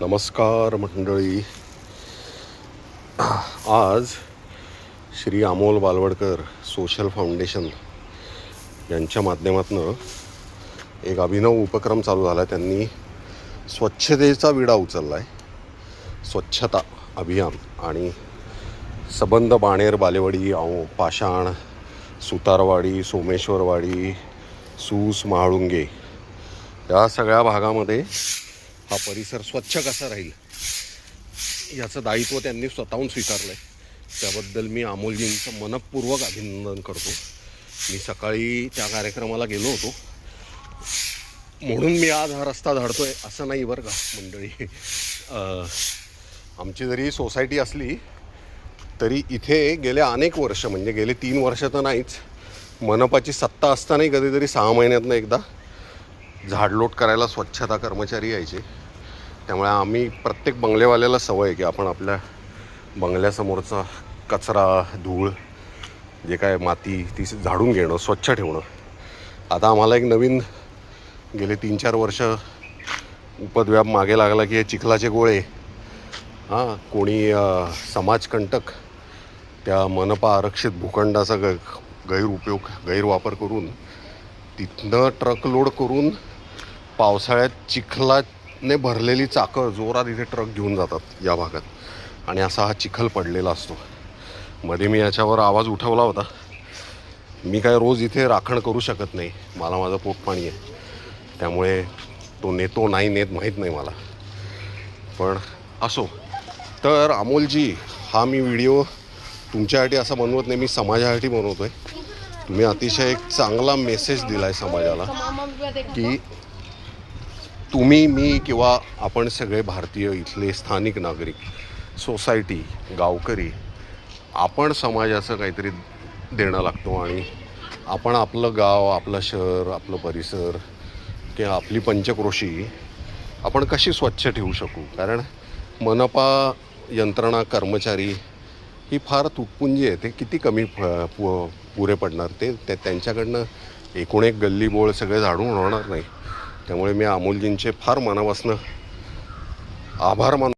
नमस्कार मंडळी. आज श्री अमोल बालवडकर सोशल फाउंडेशन यांच्या माध्यमातून एक अभिनव उपक्रम चालू झाला. त्यांनी स्वच्छतेचा विडा उचलला आहे. स्वच्छता अभियान आणि सबंध बाणेर, बालेवाडी, पाषाण, सुतारवाडी, सोमेश्वरवाडी, सूस, महाळुंगे या सगळ्या भागामध्ये हा परिसर स्वच्छ कसा राहील याचं दायित्व त्यांनी स्वतःहून स्वीकारलं आहे. त्याबद्दल मी अमोलजींचं मनपूर्वक अभिनंदन करतो. मी सकाळी त्या कार्यक्रमाला गेलो होतो म्हणून मी आज हा रस्ता झाडतो आहे असं नाही बरं का मंडळी. आमची जरी सोसायटी असली तरी इथे गेले अनेक वर्ष, म्हणजे गेले 3 वर्ष तर नाहीच, मनपाची सत्ता असतानाही कधीतरी 6 महिन्यातनं एकदा झाडलोट करायला स्वच्छता कर्मचारी यायचे. त्यामुळे आम्ही प्रत्येक बंगलेवाल्याला सवय आहे की आपण आपल्या बंगल्यासमोरचा कचरा, धूळ, जे काय माती ती झाडून घेणं, स्वच्छ ठेवणं. आता आम्हाला एक नवीन गेले 3-4 वर्ष उपद्व्याप मागे लागला की हे चिखलाचे गोळे, कोणी समाजकंटक त्या मनपा आरक्षित भूखंडाचा गैरवापर करून तिथनं ट्रक लोड करून पावसाळ्यात चिखलाने भरलेली चाकं जोरात इथे ट्रक घेऊन जातात या भागात, आणि असा हा चिखल पडलेला असतो. मध्ये मी याच्यावर आवाज उठवला होता. मी काय रोज इथे राखण करू शकत नाही, मला माझं पोटपाणी आहे, त्यामुळे तो नेतो नाही नेत माहीत नाही मला. पण असो, तर अमोलजी, हा मी व्हिडिओ तुमच्यासाठी असा बनवत नाही, मी समाजासाठी बनवतो आहे. तुम्ही अतिशय एक चांगला मेसेज दिला आहे समाजाला की तुम्ही, मी किंवा आपण सगळे भारतीय, इथले स्थानिक नागरिक, सोसायटी, गावकरी, आपण समाजाचं काहीतरी देणं लागतो आणि आपण आपलं गाव, आपलं शहर, आपलं परिसर किंवा आपली पंचक्रोशी आपण कशी स्वच्छ ठेवू शकू. कारण मनपा यंत्रणा, कर्मचारी ही फार तुटपुंजी आहे. ते किती कमी पुरे पडणार, ते त्यांच्याकडनं एकूण एक गल्ली बोळ सगळे झाडून होणार नाही. त्यामुळे मी अमोलजींचे फार मनापासून आभार मानतो.